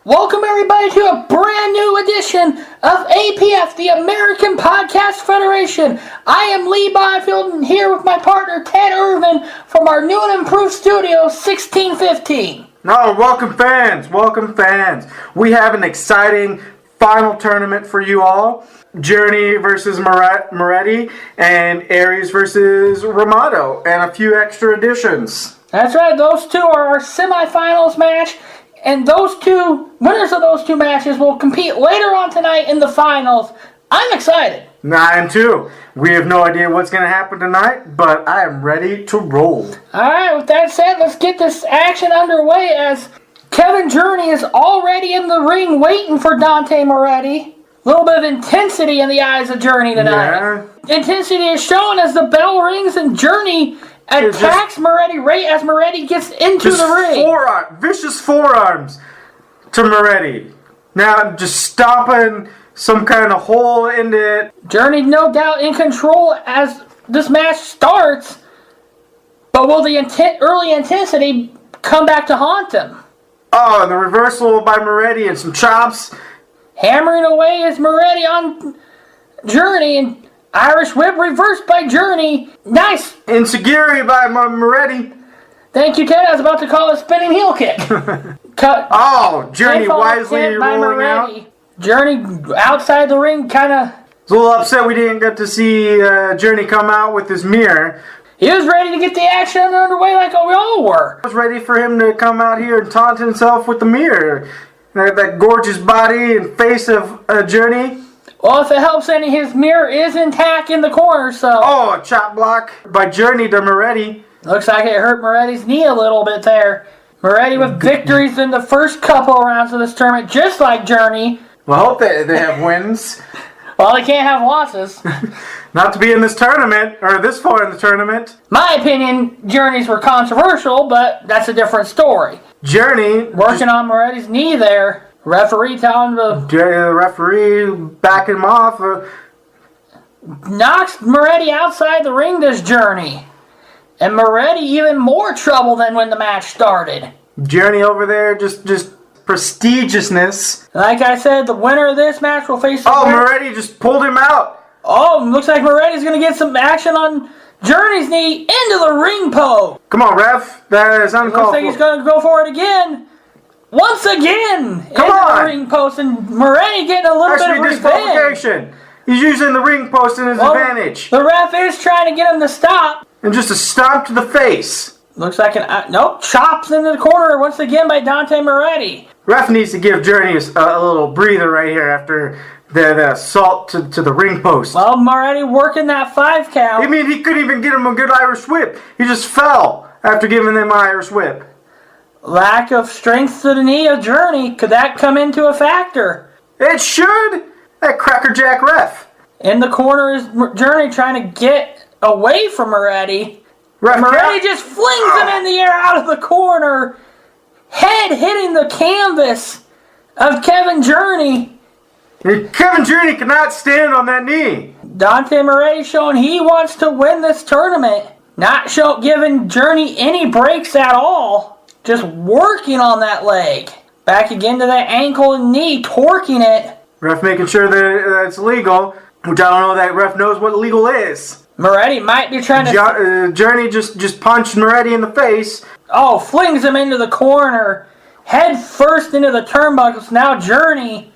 Welcome everybody to a brand new edition of APF, the American Podcast Federation. I am Lee Byfield and here with my partner Ted Irvine from our new and improved studio 1615. Welcome fans. We have an exciting final tournament for you all. Journey versus Moretti and Aries versus Ramato and a few extra additions. That's right, those two are our semifinals match. And those two, winners of those two matches will compete later on tonight in the finals. I'm excited. I am too. We have no idea what's going to happen tonight, but I am ready to roll. Alright, with that said, let's get this action underway as Kevin Journey is already in the ring waiting for Dante Moretti. A little bit of intensity in the eyes of Journey tonight. Yeah. Intensity is shown as the bell rings and Journey attacks Moretti right as Moretti gets into the ring. Vicious forearms to Moretti. Now just stomping some kind of hole into it. Journey no doubt in control as this match starts. But will the early intensity come back to haunt him? Oh, the reversal by Moretti and some chops. Hammering away is Moretti on Journey and Irish whip reversed by Journey. Nice. Enziguri by Moretti. Thank you, Ted. I was about to call a spinning heel kick. Cut. Oh, Journey wisely rolling out. Journey outside the ring kind of... was a little upset we didn't get to see Journey come out with his mirror. He was ready to get the action underway like we all were. I was ready for him to come out here and taunt himself with the mirror. That gorgeous body and face of Journey. Well, if it helps any, his mirror is intact in the corner, so... Oh, a chop block by Journey to Moretti. Looks like it hurt Moretti's knee a little bit there. Moretti with victories in the first couple of rounds of this tournament, just like Journey. Well, I hope they have wins. Well, they can't have losses. Not to be in this tournament, or this far in the tournament. My opinion, Journeys were controversial, but that's a different story. Journey... working on Moretti's knee there. Referee telling the referee backing him off. Knocks Moretti outside the ring this Journey. And Moretti even more trouble than when the match started. Journey over there, just prestigiousness. Like I said, the winner of this match will face... Moretti just pulled him out. Oh, looks like Moretti's going to get some action on Journey's knee into the ring post. Come on, ref. That is uncalled for. Looks like he's going to go for it again. Once again, come on, the ring post, and Moretti getting a little bit of disqualification. He's using the ring post in his advantage. The ref is trying to get him to stop. And just a stomp to the face. Looks like nope, chops into the corner once again by Dante Moretti. Ref needs to give Journey a little breather right here after the assault to the ring post. Well, Moretti working that 5 count. I mean, he couldn't even get him a good Irish whip. He just fell after giving them an Irish whip. Lack of strength to the knee of Journey. Could that come into a factor? It should. That crackerjack ref. In the corner is Journey trying to get away from Moretti. Moretti just flings him in the air out of the corner. Head hitting the canvas of Kevin Journey. Kevin Journey cannot stand on that knee. Dante Moretti showing he wants to win this tournament. Not giving Journey any breaks at all. Just working on that leg. Back again to that ankle and knee, torquing it. Ref making sure that it's legal, which I don't know that ref knows what legal is. Moretti might be trying to... Journey just punched Moretti in the face. Oh, flings him into the corner. Head first into the turnbuckles. Now Journey,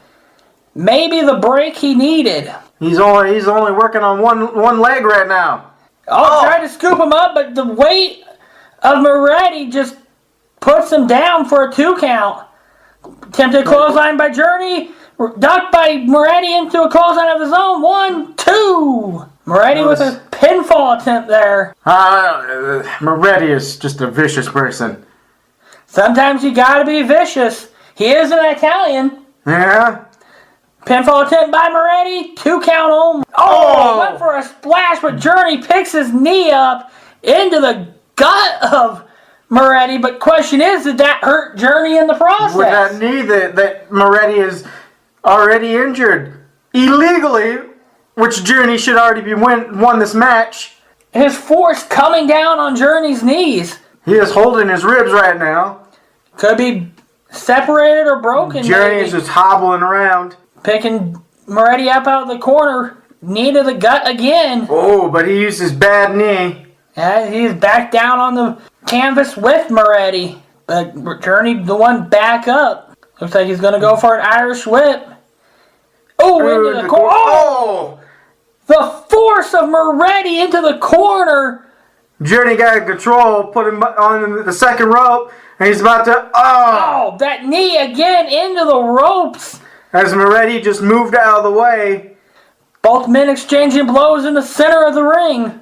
maybe the break he needed. He's only working on one leg right now. Tried to scoop him up, but the weight of Moretti just puts him down for a 2 count. Attempted clothesline by Journey. Ducked by Moretti into a clothesline of his own. 1, 2. Moretti with a pinfall attempt there. Moretti is just a vicious person. Sometimes you gotta be vicious. He is an Italian. Yeah. Pinfall attempt by Moretti. 2 count home. Went for a splash, but Journey picks his knee up into the gut of Moretti, but question is, did that hurt Journey in the process? With that knee that Moretti is already injured illegally, which Journey should already be won this match. His force coming down on Journey's knees. He is holding his ribs right now. Could be separated or broken. Journey is just hobbling around. Picking Moretti up out of the corner. Knee to the gut again. Oh, but he used his bad knee. He's back down on the canvas with Moretti. But Journey, the one back up. Looks like he's going to go for an Irish whip. Oh, into the corner. Oh! The force of Moretti into the corner. Journey got control, put him on the second rope, and he's about to... Oh, that knee again into the ropes. As Moretti just moved out of the way. Both men exchanging blows in the center of the ring.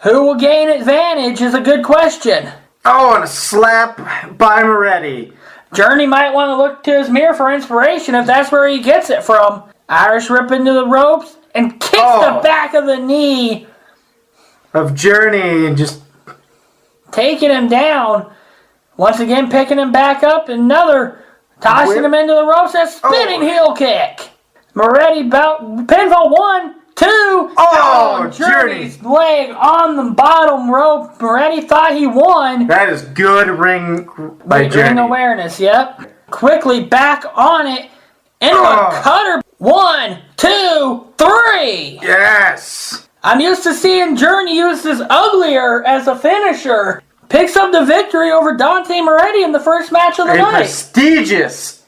Who will gain advantage is a good question. Oh, and a slap by Moretti. Journey might want to look to his mirror for inspiration if that's where he gets it from. Irish rip into the ropes and kicks the back of the knee of Journey and just taking him down. Once again picking him back up. Another tossing him into the ropes. A spinning heel kick. Moretti pinfall 1, 2. Oh, Journey's leg on the bottom rope. Moretti thought he won. That is good ring by Journey. Ring awareness, yep. Quickly back on it. Into a cutter. 1, 2, 3. Yes. I'm used to seeing Journey use this uglier as a finisher. Picks up the victory over Dante Moretti in the first match of the night. A prestigious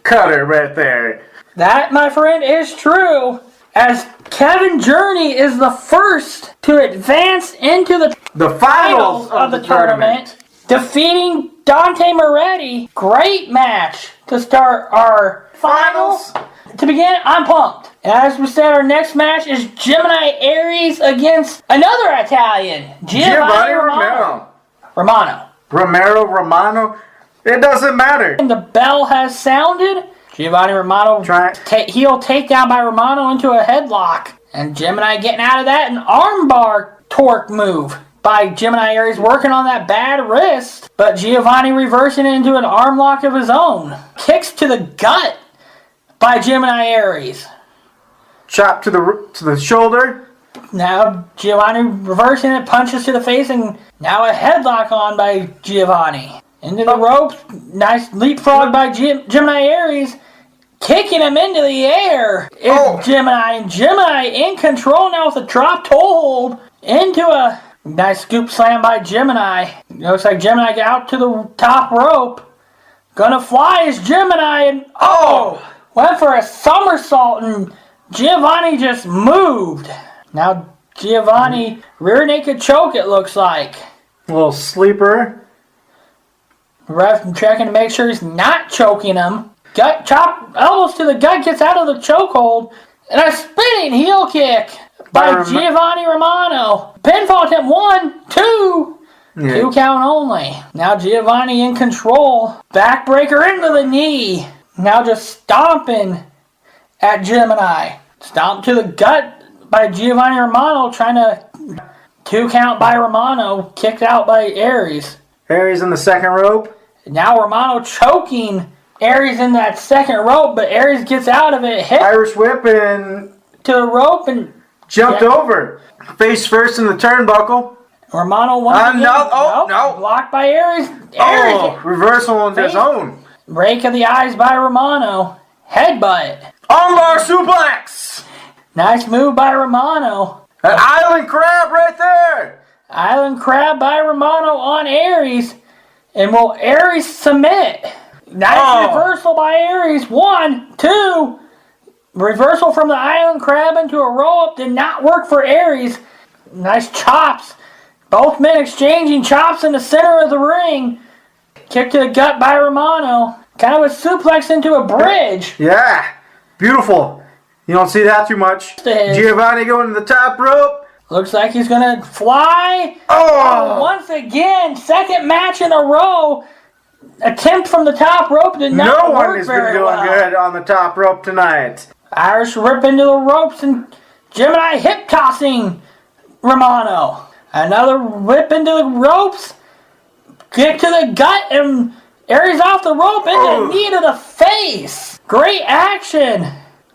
cutter right there. That, my friend, is true. As Kevin Journey is the first to advance into the finals of the tournament, defeating Dante Moretti. Great match to start our finals. To begin, I'm pumped. As we said, our next match is Gemini Aries against another Italian, Giovanni Romano. It doesn't matter. And the bell has sounded. Giovanni Romano, heel takedown by Romano into a headlock. And Gemini getting out of that, an armbar torque move by Gemini Aries, working on that bad wrist. But Giovanni reversing it into an arm lock of his own. Kicks to the gut by Gemini Aries. Chop to the shoulder. Now Giovanni reversing it, punches to the face, and now a headlock on by Giovanni. Into the ropes, nice leapfrog by Gemini Aries. Kicking him into the air is Gemini. And Gemini in control now with a drop toe hold into a nice scoop slam by Gemini. Looks like Gemini got out to the top rope. Gonna fly is Gemini and went for a somersault and Giovanni just moved. Now Giovanni rear naked choke it looks like. A little sleeper. Ref checking to make sure he's not choking him. Gut chop, elbows to the gut, gets out of the chokehold. And a spinning heel kick by Giovanni Romano. Pinfall attempt 1, 2. Yeah. 2 count only. Now Giovanni in control. Backbreaker into the knee. Now just stomping at Gemini. Stomp to the gut by Giovanni Romano. Trying to 2 count by Romano. Kicked out by Aries. Aries in the second rope. Now Romano choking Aries in that second rope, but Aries gets out of it. Hit Irish whip and to the rope and jumped over. Face first in the turnbuckle. Romano won. No. Blocked by Aries. Reversal on his own. Rake of the eyes by Romano. Headbutt. Armbar suplex. Nice move by Romano. An island crab right there. Island crab by Romano on Aries. And will Aries submit? Nice reversal by Aries. 1, 2. Reversal from the island crab into a roll-up did not work for Aries. Nice chops. Both men exchanging chops in the center of the ring. Kick to the gut by Romano. Kind of a suplex into a bridge. Yeah. Beautiful. You don't see that too much. Giovanni going to the top rope. Looks like he's going to fly. Once again, second match in a row. Attempt from the top rope did not work very well. No one has been doing good on the top rope tonight. Irish rip into the ropes and Gemini hip tossing Romano. Another whip into the ropes. Kick to the gut and Aries off the rope into the knee to the face. Great action.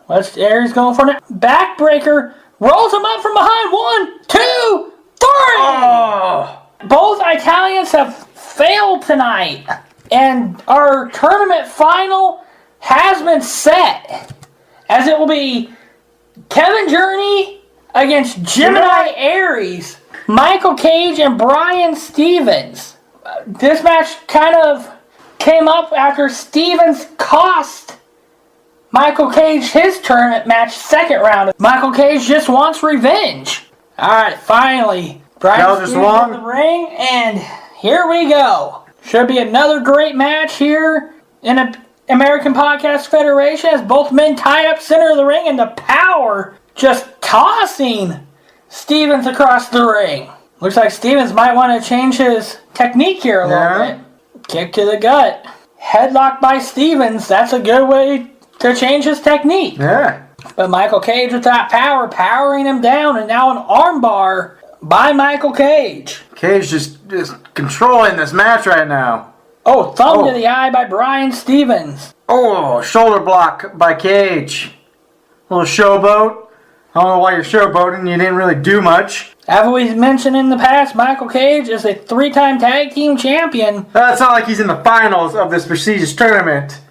Aries going for a backbreaker. Rolls him up from behind. 1, 2, 3. Both Italians have failed tonight And our tournament final has been set, as it will be Kevin Journey against Gemini Aries, Michael Cage and Brian Stevens. This match kind of came up after Stevens cost Michael Cage his tournament match second round. Michael Cage just wants revenge. Alright, finally, Brian Stevens in the ring, and here we go. Should be another great match here in the American Podcast Federation, as both men tie up center of the ring and the Power just tossing Stevens across the ring. Looks like Stevens might want to change his technique here a little bit. Kick to the gut. Headlock by Stevens. That's a good way to change his technique. Yeah. But Michael Cage with that power, powering him down, and now an armbar by Michael Cage. Cage just controlling this match right now. Oh, thumb to the eye by Brian Stevens. Oh, shoulder block by Cage. Little showboat. I don't know why you're showboating. You didn't really do much. As we mentioned in the past, Michael Cage is a 3-time tag team champion. It's not like he's in the finals of this prestigious tournament.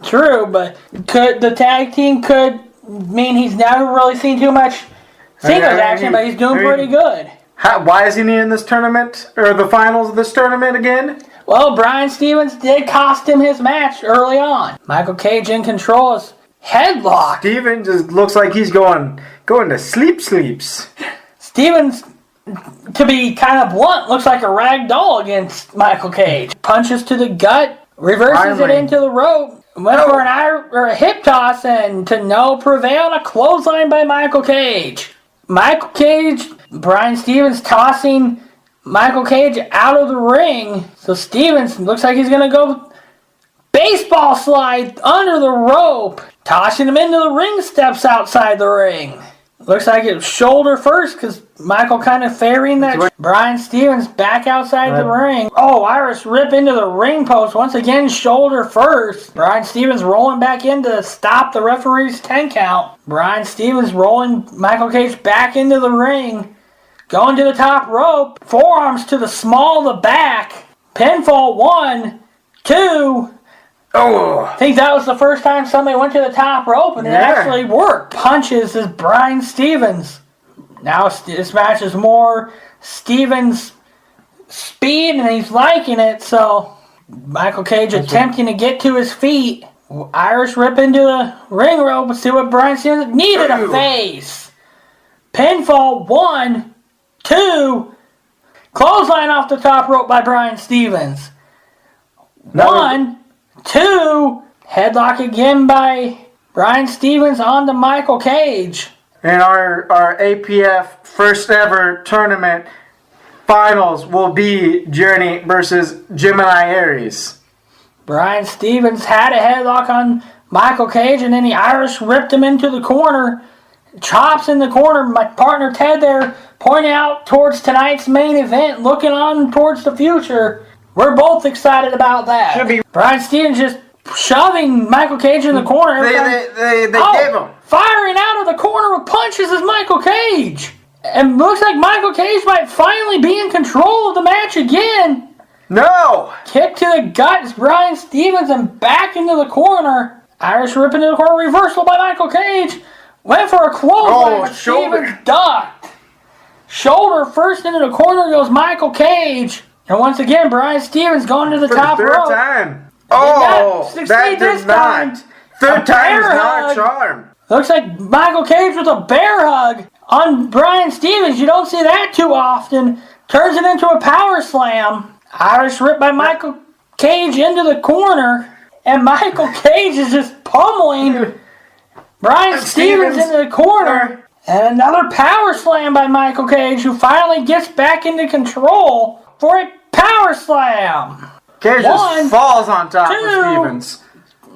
True, but the tag team could mean he's never really seen too much singles action, but he's doing pretty good. Why is he in this tournament, or the finals of this tournament again? Well, Brian Stevens did cost him his match early on. Michael Cage in control is headlock. Stevens just looks like he's going to sleeps. Stevens, to be kind of blunt, looks like a rag doll against Michael Cage. Punches to the gut, reverses it into the rope, went for a hip toss, and to no prevail, a clothesline by Michael Cage. Michael Cage, Brian Stevens tossing Michael Cage out of the ring. So Stevens looks like he's going to go baseball slide under the rope, tossing him into the ring steps outside the ring. Looks like it was shoulder first, because Michael kind of ferrying that. Brian Stevens back outside the ring. Oh, Irish rip into the ring post. Once again, shoulder first. Brian Stevens rolling back in to stop the referee's 10 count. Brian Stevens rolling Michael Cage back into the ring. Going to the top rope. Forearms to the small of the back. Pinfall 1, 2. Oh, I think that was the first time somebody went to the top rope and it actually worked. Punches is Brian Stevens. Now this match is more Stevens' speed and he's liking it, so Michael Cage attempting to get to his feet. Irish rip into the ring rope and see what Brian Stevens needed a face. Pinfall 1, 2. Clothesline off the top rope by Brian Stevens. 1, 2, headlock again by Brian Stevens onto Michael Cage. And our APF first ever tournament finals will be Journey versus Gemini Aries. Brian Stevens had a headlock on Michael Cage, and then the Irish ripped him into the corner. Chops in the corner. My partner Ted there pointing out towards tonight's main event, looking on towards the future. We're both excited about that. Should be. Brian Stevens just shoving Michael Cage in the corner. They gave him. Firing out of the corner with punches is Michael Cage. And looks like Michael Cage might finally be in control of the match again. No! Kick to the gut is Brian Stevens and back into the corner. Irish rip into the corner. Reversal by Michael Cage. Went for a clothesline, but Stevens ducked. Shoulder first into the corner goes Michael Cage. And once again, Brian Stevens going to the top rope. Third time. Oh, that did not. Third time is not a charm. Looks like Michael Cage with a bear hug on Brian Stevens. You don't see that too often. Turns it into a power slam. Irish rip by Michael Cage into the corner. And Michael Cage is just pummeling Brian Stevens into the corner. And another power slam by Michael Cage, who finally gets back into control for a power slam. Cage just falls on top of Stevens.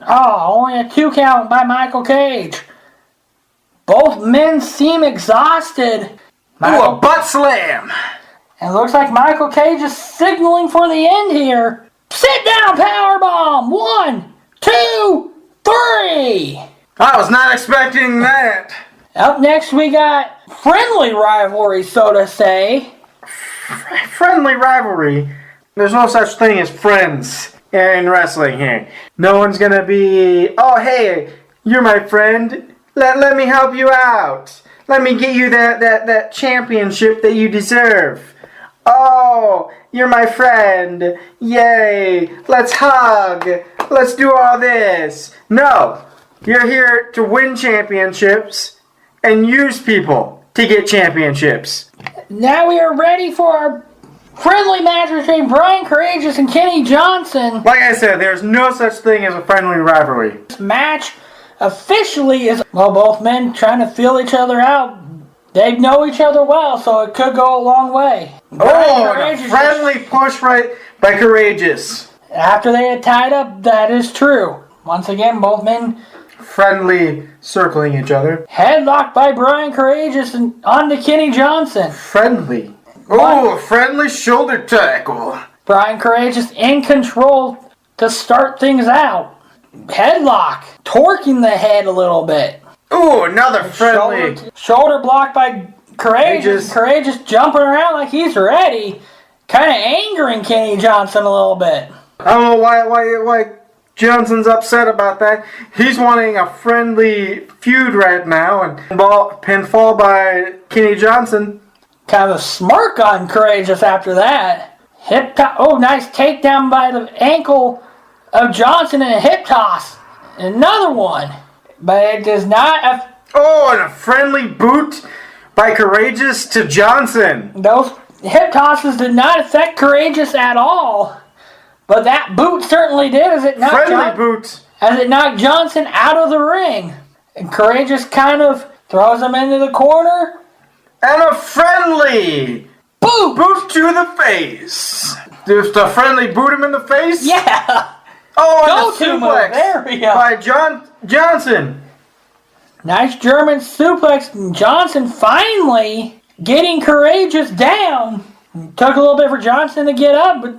Oh, only a 2 count by Michael Cage. Both men seem exhausted. A butt slam. And it looks like Michael Cage is signaling for the end here. Sit down, powerbomb. 1, 2, 3. I was not expecting that. Up next we got friendly rivalry, so to say. Friendly rivalry? There's no such thing as friends in wrestling here. No one's gonna be, oh hey, you're my friend. Let me help you out. Let me get you that championship that you deserve. Oh, you're my friend. Yay. Let's hug. Let's do all this. No. You're here to win championships and use people to get championships. Now we are ready for our friendly match between Brian Courageous and Kenny Johnson. Like I said, there's no such thing as a friendly rivalry. This match officially is, well, both men trying to feel each other out. They know each other well, so it could go a long way. And a friendly push right by Courageous. After they had tied up, that is true. Once again, both men friendly circling each other. Headlocked by Brian Courageous and onto Kenny Johnson. Friendly. Oh, a friendly shoulder tackle. Brian Courageous in control to start things out. Headlock, torquing the head a little bit. Ooh, another friendly. Shoulder block by Courageous. Courageous jumping around like he's ready. Kind of angering Kenny Johnson a little bit. I don't know why Johnson's upset about that. He's wanting a friendly feud right now. And pinfall by Kenny Johnson. Kind of a smirk on Courageous after that. Nice takedown by the ankle of Johnson and a hip toss. Another one. But it does not... and a friendly boot by Courageous to Johnson. Those hip tosses did not affect Courageous at all. But that boot certainly did as it knocked Johnson out of the ring. And Courageous kind of throws him into the corner. And a friendly boot to the face. Just a friendly boot him in the face? Yeah. Oh, and a suplex there we go. by Johnson. Nice German suplex. Johnson finally getting Courageous down. Took a little bit for Johnson to get up, but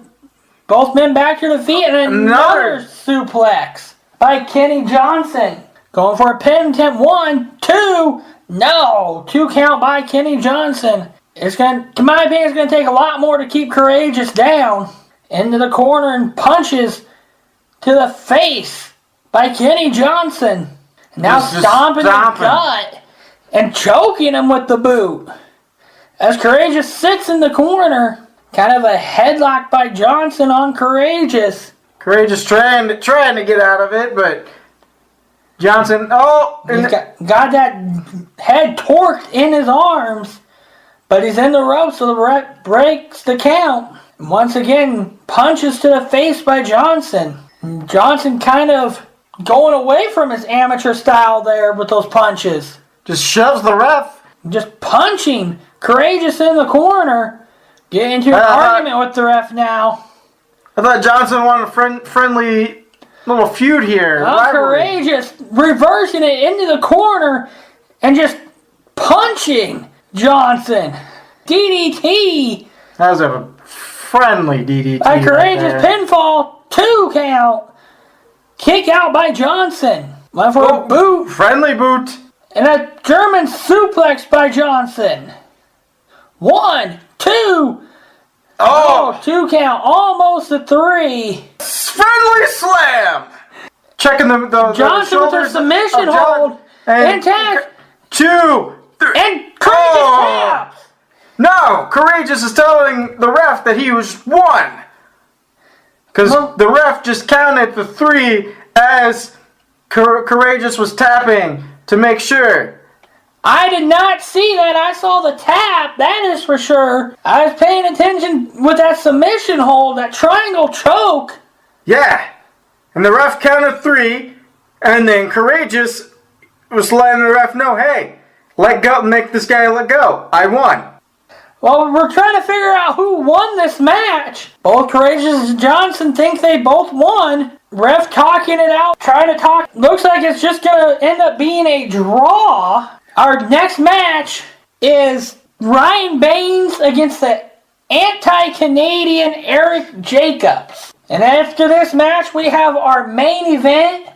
both men back to the feet, and another suplex by Kenny Johnson. Going for a pin attempt. 1, 2. No. 2 count by Kenny Johnson. In my opinion, it's going to take a lot more to keep Courageous down. Into the corner and punches to the face by Kenny Johnson. Now stomping the gut and choking him with the boot. As Courageous sits in the corner, kind of a headlock by Johnson on Courageous. Courageous trying to get out of it, but Johnson, he's got that head torqued in his arms, but he's in the ropes, so the ref breaks the count. And once again, punches to the face by Johnson. And Johnson kind of going away from his amateur style there with those punches. Just shoves the ref. Just punching Courageous in the corner. Get into an argument with the ref now. I thought Johnson wanted a friendly little feud here. Courageous reversing it into the corner and just punching Johnson. DDT. That was a friendly DDT. By Courageous pinfall. 2 count. Kick out by Johnson. Went for a boot. Friendly boot. And a German suplex by Johnson. 1, 2. 2 count. Almost a 3. Friendly slam. Checking the Johnson with a submission hold. Intact. 2, 3. And Courageous taps. No. Courageous is telling the ref that he was 1. Because the ref just counted the 3 as Courageous was tapping to make sure. I did not see that. I saw the tap, that is for sure. I was paying attention with that submission hold, that triangle choke. Yeah. And the ref counted 3, and then Courageous was letting the ref know, hey, let go, make this guy let go. I won. Well, we're trying to figure out who won this match. Both Courageous and Johnson think they both won. Ref talking it out, trying to talk. Looks like it's just going to end up being a draw. Our next match is Ryan Baines against the anti-Canadian Eric Jacobs. And after this match, we have our main event.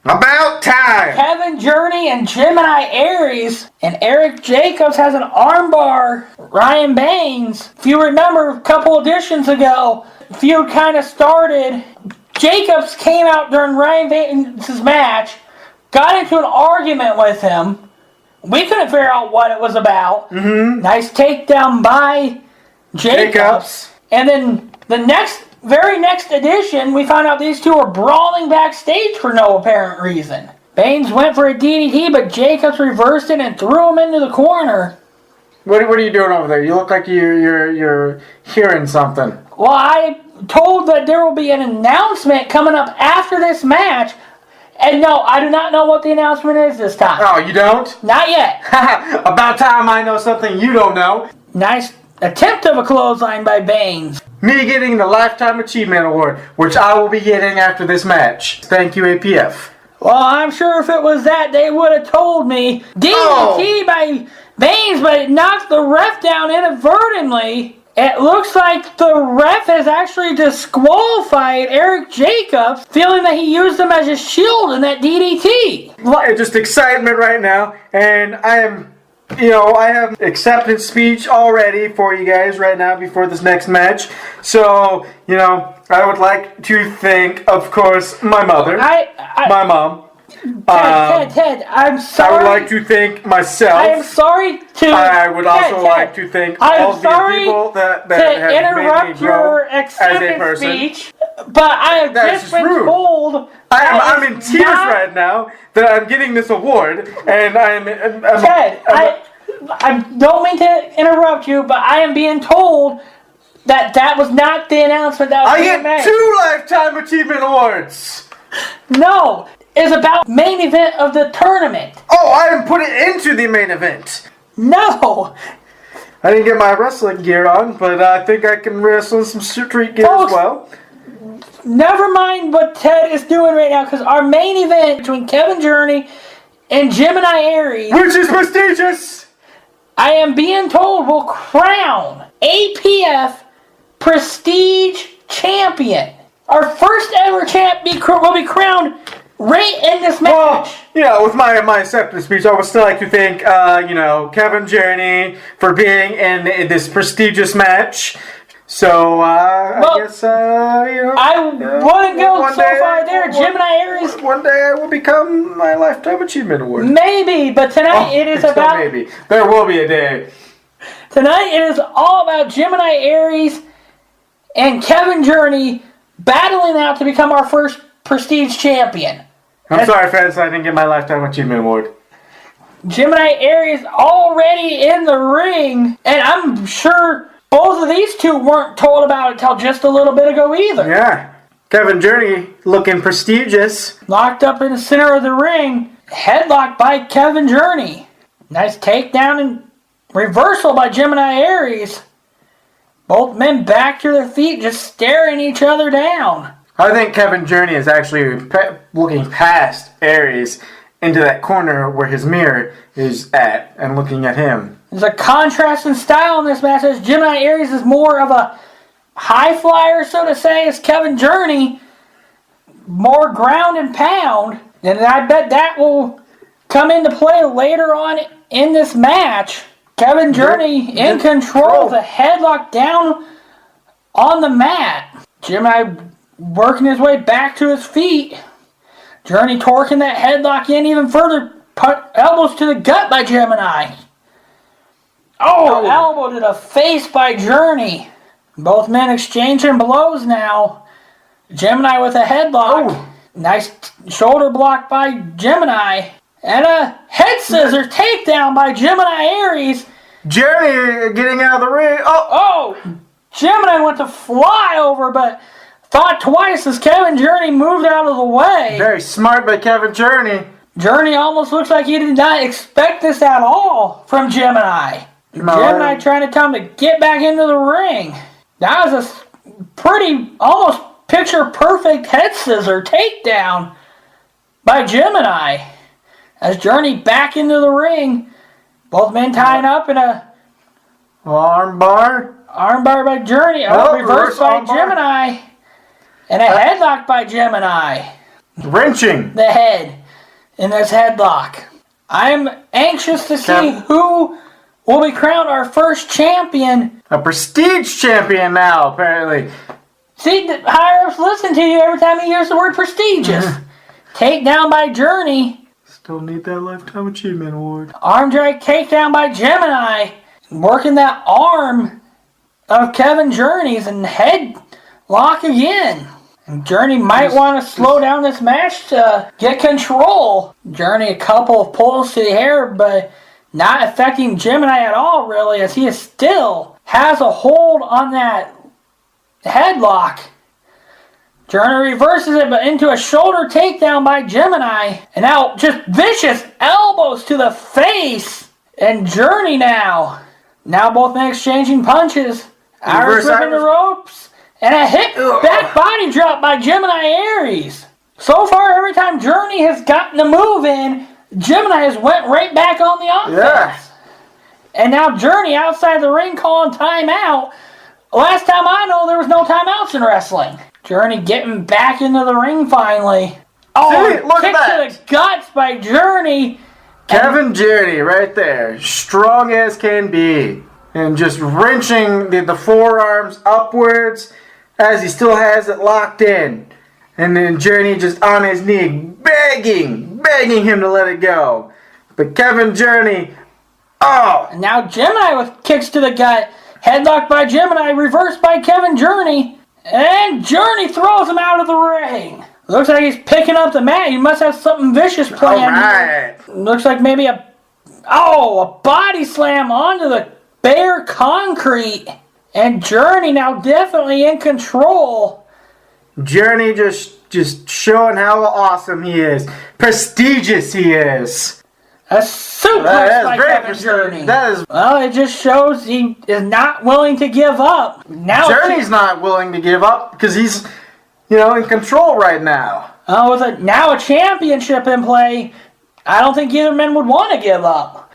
About time! Kevin Journey and Gemini Aries. And Eric Jacobs has an armbar. Ryan Baines. If you remember a couple editions ago, the feud kind of started. Jacobs came out during Ryan Baines' match, got into an argument with him. We couldn't figure out what it was about. Mm-hmm. Nice takedown by Jacobs. And then the very next edition, we found out these two were brawling backstage for no apparent reason. Baines went for a DDT, but Jacobs reversed it and threw him into the corner. What are you doing over there? You look like you're hearing something. Well, I told that there will be an announcement coming up after this match. And no, I do not know what the announcement is this time. Oh, you don't? Not yet. About time I know something you don't know. Nice attempt of a clothesline by Baines. Me getting the Lifetime Achievement Award, which I will be getting after this match. Thank you, APF. Well, I'm sure if it was that, they would have told me. DDT by Baines, but it knocked the ref down inadvertently. It looks like the ref has actually disqualified Eric Jacobs, feeling that he used him as a shield in that DDT. Just excitement right now, and I have acceptance speech already for you guys right now before this next match. So, I would like to thank, of course, my mother, my mom. Ted, I'm sorry. I would like to thank myself. I am sorry to... I would also like to thank all the people that have made me grow as a person. Speech, but I have just been told... I'm in tears right now that I'm getting this award, and Ted, I don't mean to interrupt you, but I am being told that was not the announcement that was being made. I get 2 Lifetime Achievement Awards! No! Is about main event of the tournament. Oh, I didn't put it into the main event. No. I didn't get my wrestling gear on, but I think I can wrestle some street gear as well. Never mind what Ted is doing right now, because our main event between Kevin Journey and Gemini Aries, which is prestigious, I am being told will crown APF Prestige Champion. Our first ever champ will be crowned right in this match. Well, with my acceptance speech, I would still like to thank, Kevin Journey for being in this prestigious match. So, I guess, I wouldn't go so far there. Gemini Aries. One day I will become my Lifetime Achievement Award. Maybe, but tonight it is about... Maybe. There will be a day. Tonight it is all about Gemini Aries and Kevin Journey battling out to become our first Prestige Champion. I'm sorry, fans, I didn't get my Lifetime Achievement Award. Gemini Aries already in the ring, and I'm sure both of these two weren't told about it until just a little bit ago either. Yeah. Kevin Journey looking prestigious. Locked up in the center of the ring, headlock by Kevin Journey. Nice takedown and reversal by Gemini Aries. Both men back to their feet, just staring each other down. I think Kevin Journey is actually looking past Aries into that corner where his mirror is at and looking at him. There's a contrast in style in this match as Gemini Aries is more of a high flyer, so to say, as Kevin Journey, more ground and pound. And I bet that will come into play later on in this match. Kevin Journey in control, the headlock down on the mat. Gemini working his way back to his feet. Journey torquing that headlock in even further. Elbows to the gut by Gemini. Elbow to the face by Journey. Both men exchanging blows now. Gemini with a headlock. Nice shoulder block by Gemini. And a head scissors takedown by Gemini Aries. Journey getting out of the ring. Gemini went to fly over, but thought twice as Kevin Journey moved out of the way. Very smart by Kevin Journey. Journey almost looks like he did not expect this at all from Gemini. Gemini trying to tell him to get back into the ring. That was a pretty, almost picture-perfect head scissor takedown by Gemini. As Journey back into the ring, both men tying up in a armbar. Armbar by Journey. Reversed by Gemini. And a headlock by Gemini. Wrenching the head in this headlock. I'm anxious to see who will be crowned our first champion. A prestige champion now, apparently. See, the higher-ups listen to you every time you use the word prestigious. Takedown by Journey. Still need that Lifetime Achievement Award. Arm drag takedown by Gemini. Working that arm of Kevin Journey's and headlock again. And Journey might want to slow down this match to get control. Journey a couple of pulls to the hair, but not affecting Gemini at all, really, as he still has a hold on that headlock. Journey reverses it, but into a shoulder takedown by Gemini. And now just vicious elbows to the face. And Journey now. Now both men exchanging punches. Irish whipping the ropes. And a hip back body drop by Gemini Aries. So far, every time Journey has gotten a move in, Gemini has went right back on the offense. Yeah. And now Journey outside the ring calling timeout. Last time I know, there was no timeouts in wrestling. Journey getting back into the ring finally. Oh, see, look kick at that. To the guts by Journey. Kevin Journey right there. Strong as can be. And just wrenching the forearms upwards as he still has it locked in. And then Journey just on his knee begging him to let it go. But Kevin Journey, And now Gemini with kicks to the gut. Headlock by Gemini, reversed by Kevin Journey. And Journey throws him out of the ring. Looks like he's picking up the mat. He must have something vicious planned. All right. Looks like maybe a body slam onto the bare concrete. And Journey now definitely in control. Journey just showing how awesome he is. Prestigious he is. A suplex by Kevin Journey. Well, it just shows he is not willing to give up. Now Journey's not willing to give up because he's, in control right now. With a championship in play, I don't think either men would want to give up.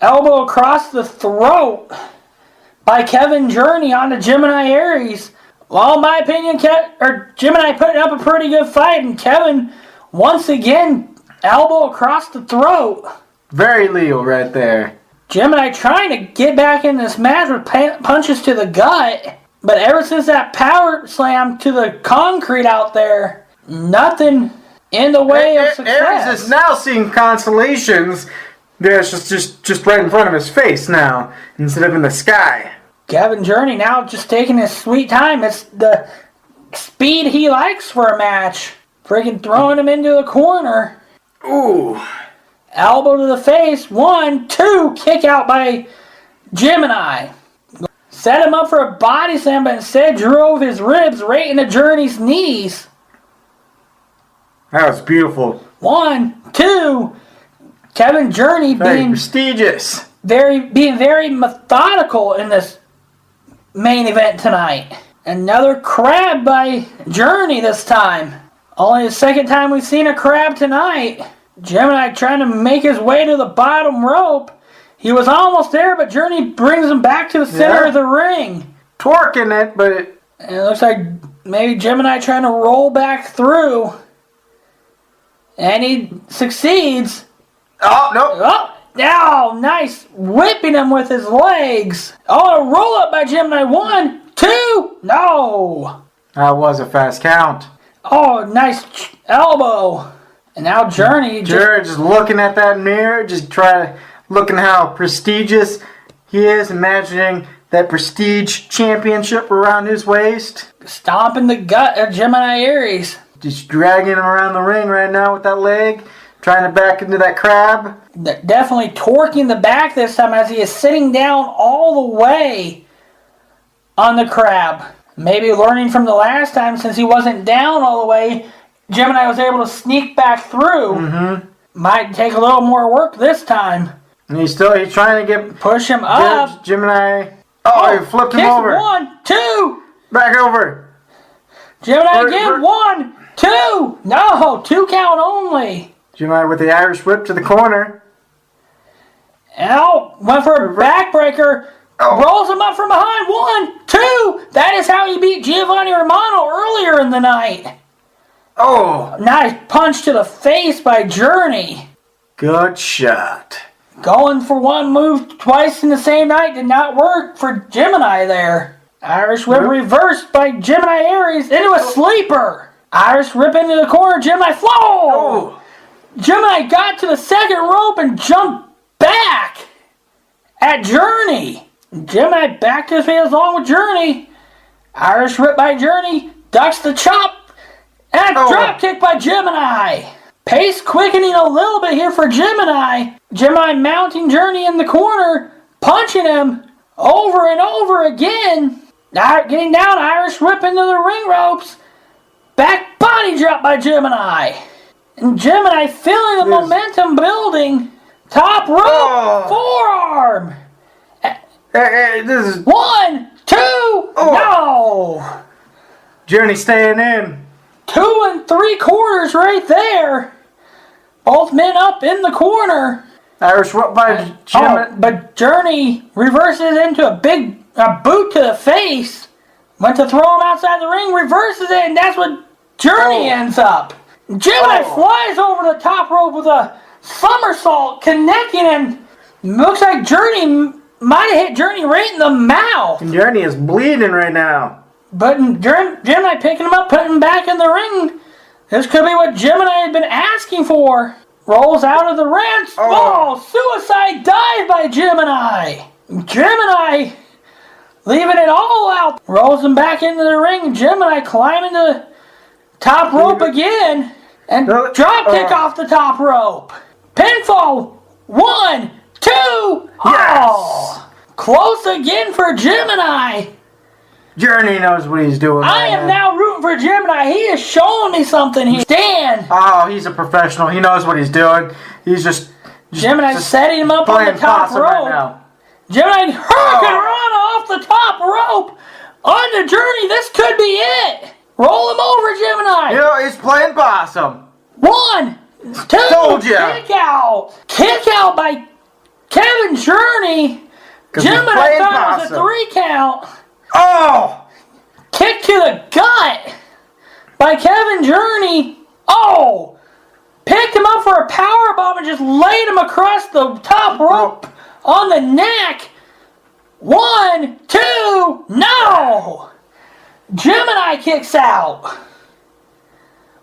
Elbow across the throat by Kevin Journey onto Gemini Aries. Well, in my opinion, Gemini putting up a pretty good fight, and Kevin once again elbow across the throat. Very legal right there. Gemini trying to get back in this match with punches to the gut. But ever since that power slam to the concrete out there, nothing in the way of success. Aries is now seeing constellations that's just right in front of his face now, instead of in the sky. Kevin Journey now just taking his sweet time. It's the speed he likes for a match. Freaking throwing him into the corner. Ooh. Elbow to the face. 1, 2. Kick out by Gemini. Set him up for a body slam, but instead drove his ribs right into Journey's knees. That was beautiful. 1, 2. Kevin Journey being prestigious. Being very methodical in this main event tonight. Another crab by Journey this time. Only the second time we've seen a crab tonight. Gemini trying to make his way to the bottom rope. He was almost there, but Journey brings him back to the center of the ring. Twerking it, but and it looks like maybe Gemini trying to roll back through. And he succeeds. Oh, no. Oh, now, nice. Whipping him with his legs. Oh, a roll up by Gemini. 1, 2. No. That was a fast count. Oh, nice elbow. And now Journey just looking at that mirror, looking how prestigious he is, imagining that prestige championship around his waist. Stomping the gut of Gemini Aries. Just dragging him around the ring right now with that leg, trying to back into that crab. Definitely torquing the back this time as he is sitting down all the way on the crab. Maybe learning from the last time, since he wasn't down all the way, Gemini was able to sneak back through. Mm-hmm. Might take a little more work this time. And he's trying to push him up. Gemini. Oh, he flipped him over. 1, 2. Back over. Gemini again. 1, 2. No, 2 count only. Gemini with the Irish whip to the corner. Went for a backbreaker. Rolls him up from behind. 1, 2. That is how he beat Giovanni Romano earlier in the night. Oh. Nice punch to the face by Journey. Good shot. Going for one move twice in the same night did not work for Gemini there. Irish whip reversed by Gemini Aries into a sleeper. Irish rip into the corner, Gemini flow. Oh. Gemini got to the second rope and jumped back at Journey. Gemini back to his feet along with Journey. Irish rip by Journey, ducks the chop, and a drop kick by Gemini. Pace quickening a little bit here for Gemini. Gemini mounting Journey in the corner, punching him over and over again. Getting down, Irish whip into the ring ropes. Back body drop by Gemini. And Gemini feeling the momentum building. Top rope, forearm. This is 1, 2, no. Journey staying in. 2 3/4 right there. Both men up in the corner. Irish whip by Gemini. But Journey reverses into a boot to the face. Went to throw him outside the ring, reverses it, and that's what Journey ends up. Gemini flies over the top rope with a somersault, connecting, and looks like Journey might have hit Journey right in the mouth. And Journey is bleeding right now. But Gemini picking him up, putting him back in the ring. This could be what Gemini had been asking for. Rolls out of the ring. Suicide dive by Gemini. Gemini leaving it all out. Rolls him back into the ring. Gemini climbing the top rope again. And drop kick off the top rope. Pinfall. 1, 2. Yes. Close again for Gemini. Journey knows what he's doing. I am now rooting for Gemini. He is showing me something here. Stan. Oh, he's a professional. He knows what he's doing. He's just Gemini setting him up on the top rope. Right now. Gemini hurricane run off the top rope on the Journey. This could be it. Roll him over, Gemini. You know, he's playing possum. 1, 2. Told ya. Kick out. Kick out by Kevin Journey. Gemini thought it was a 3 count. Oh! Kick to the gut by Kevin Journey. Oh! Picked him up for a power bomb and just laid him across the top rope on the neck. 1, 2, no! Gemini kicks out.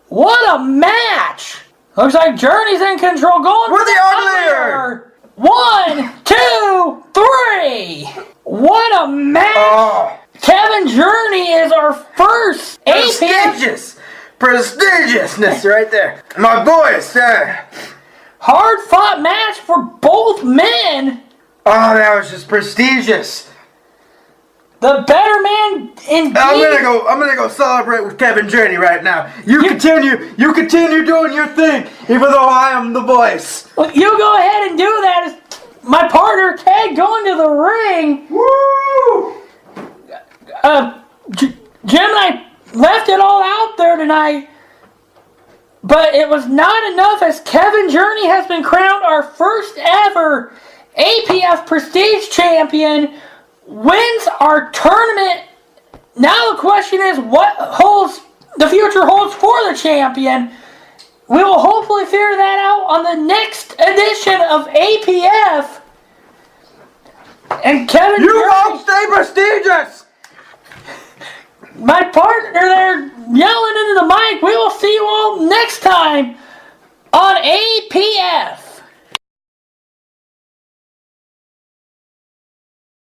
What a match! Looks like Journey's in control. Going for the uglier. 1, 2, 3. What a match! Oh. Kevin Journey is our first APF. Prestigiousness right there. My voice. Hard fought match for both men. Oh, that was just prestigious. The better man indeed. I'm gonna go celebrate with Kevin Journey right now. You continue doing your thing, even though I am the voice. Well, you go ahead and do that. My partner Ted going to the ring. Woo! Gemini left it all out there tonight, but it was not enough as Kevin Journey has been crowned our first ever APF Prestige Champion, wins our tournament. Now the question is, what the future holds for the champion? We will hopefully figure that out on the next edition of APF. And Kevin You Journey, won't stay prestigious! my partner there yelling into the mic. We will see you all next time on APF.